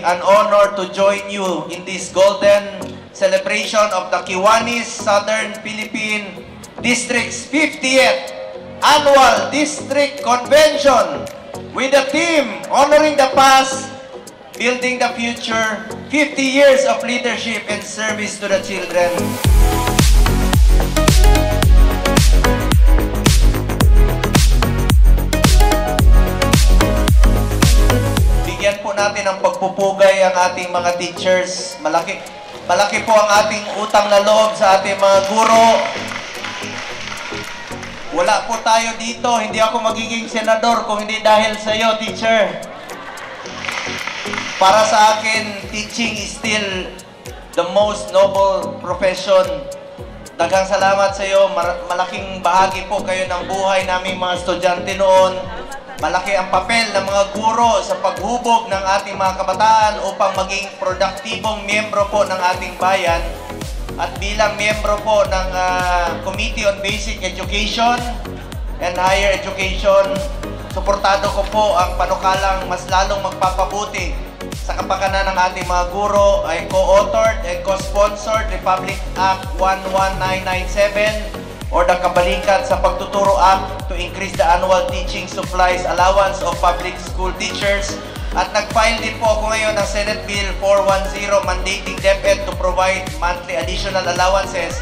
an honor to join you in this golden celebration of the Kiwanis Southern Philippine District's 50th Annual District Convention with a theme honoring the past, building the future, 50 years of leadership and service to the children. Bigyan po natin ng pagpupugay ang ating mga teachers. Malaki po ang ating utang na loob sa ating mga guro. Wala po tayo dito. Hindi ako magiging senador kung hindi dahil sa iyo, teacher. Para sa akin, teaching is still the most noble profession. Daghang salamat sa iyo. Malaking bahagi po kayo ng buhay naming mga estudyante noon. Malaki ang papel ng mga guro sa paghubog ng ating mga kabataan upang maging produktibong miyembro po ng ating bayan. At bilang miyembro po ng Committee on Basic Education and Higher Education, suportado ko po ang panukalang mas lalong magpapabuti sa kapakanan ng ating mga guro ay co-authored and co-sponsored Republic Act 11997 or the Kabalikat sa Pagtuturo Act to increase the annual teaching supplies allowance of public school teachers. At nag-file din po ako ngayon ng Senate Bill 410 mandating DepEd to provide monthly additional allowances.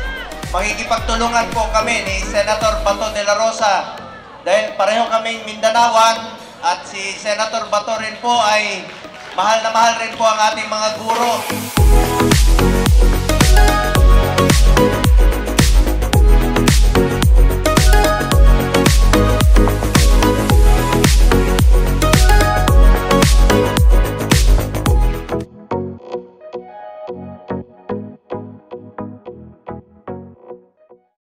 Makikipagtulungan po kami ni Senator Bato de la Rosa dahil pareho kaming Mindanawan at si Senator Bato rin po ay mahal na mahal rin po ang ating mga guro.